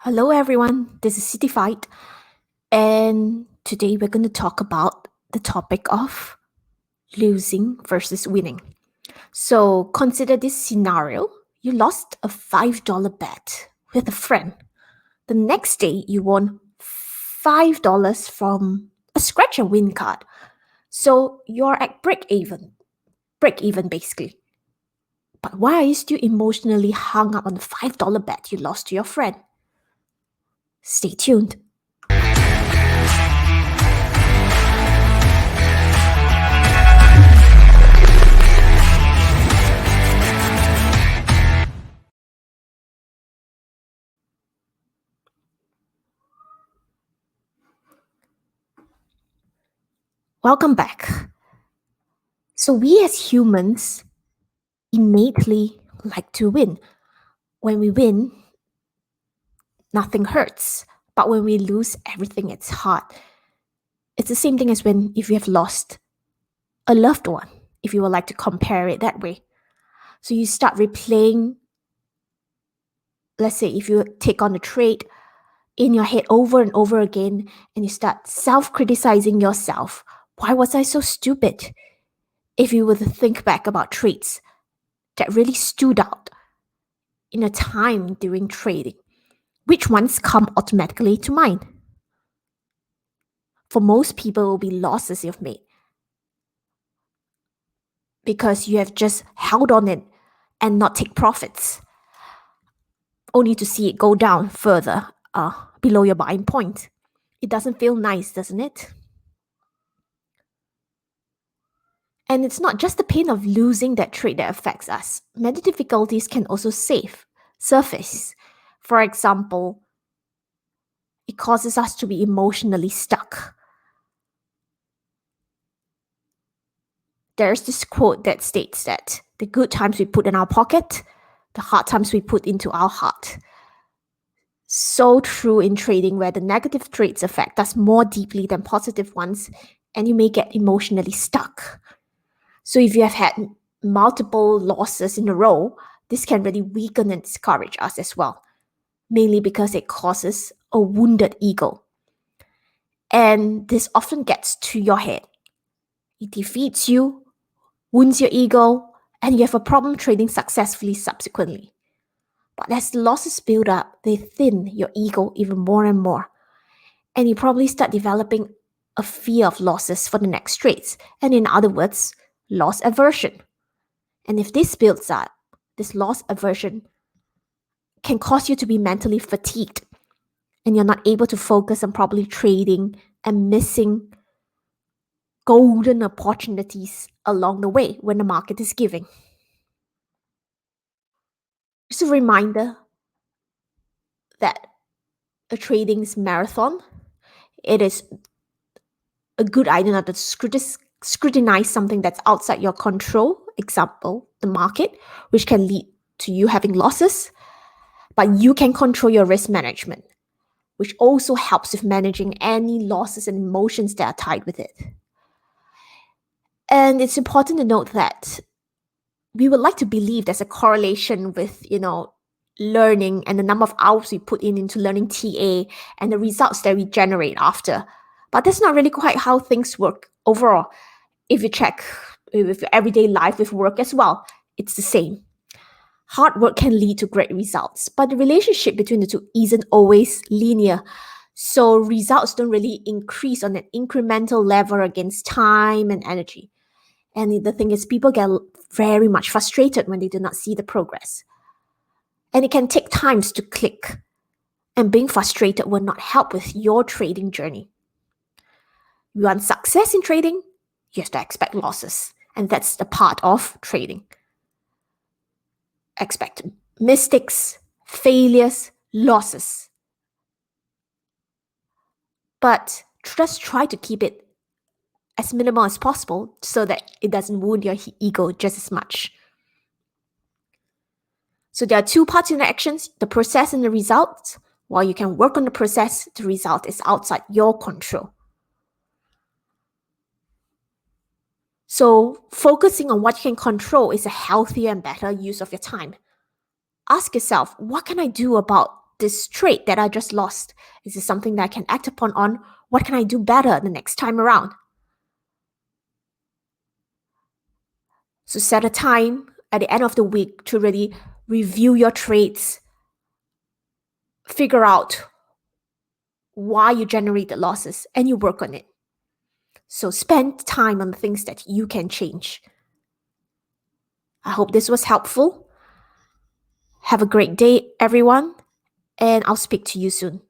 Hello, everyone. This is City Fight, and today we're going to talk about the topic of losing versus winning. So, consider this scenario: you lost a $5 bet with a friend. The next day, you won $5 from a scratch and win card. So, you're at break even basically. But why are you still emotionally hung up on the $5 bet you lost to your friend? Stay tuned. Welcome back. So, we as humans innately like to win. When we win, nothing hurts. But when we lose everything, it's hard. It's the same thing as when if you have lost a loved one, if you would like to compare it that way. So, you start replaying, let's say, if you take on a trade in your head over and over again, and you start self criticizing yourself. Why was I so stupid? If you were to think back about traits that really stood out in a time during trading, which ones come automatically to mind? For most people, it will be losses you've made because you have just held on it and not take profits, only to see it go down further below your buying point. It doesn't feel nice, doesn't it? And it's not just the pain of losing that trade that affects us. Many difficulties can also surface. For example, it causes us to be emotionally stuck. There's this quote that states that the good times we put in our pocket, the hard times we put into our heart. So true in trading, where the negative traits affect us more deeply than positive ones, and you may get emotionally stuck. So if you have had multiple losses in a row, this can really weaken and discourage us as well, mainly because it causes a wounded ego. And this often gets to your head. It defeats you, wounds your ego, and you have a problem trading successfully subsequently. But as the losses build up, they thin your ego even more and more. And you probably start developing a fear of losses for the next trades. And in other words, loss aversion. And if this builds up, this loss aversion can cause you to be mentally fatigued, and you're not able to focus on properly trading and missing golden opportunities along the way when the market is giving. Just a reminder that a trading is marathon. It is a good idea not to scrutinize something that's outside your control, example, the market, which can lead to you having losses, but you can control your risk management, which also helps with managing any losses and emotions that are tied with it. And it's important to note that we would like to believe there's a correlation with, learning and the number of hours we put into learning TA and the results that we generate after. But that's not really quite how things work overall. If you check with your everyday life with work as well, it's the same. Hard work can lead to great results, but the relationship between the two isn't always linear. So results don't really increase on an incremental level against time and energy. And the thing is, people get very much frustrated when they do not see the progress. And it can take times to click. And being frustrated will not help with your trading journey. You want success in trading, you have to expect losses. And that's the part of trading. Expect mistakes, failures, losses. But just try to keep it as minimal as possible so that it doesn't wound your ego just as much. So there are two parts in the actions, the process and the results. While you can work on the process, the result is outside your control. So focusing on what you can control is a healthier and better use of your time. Ask yourself, what can I do about this trait that I just lost? Is this something that I can act upon on? What can I do better the next time around? So set a time at the end of the week to really review your traits, figure out why you generated losses, and you work on it. So spend time on the things that you can change. I hope this was helpful. Have a great day, everyone, and I'll speak to you soon.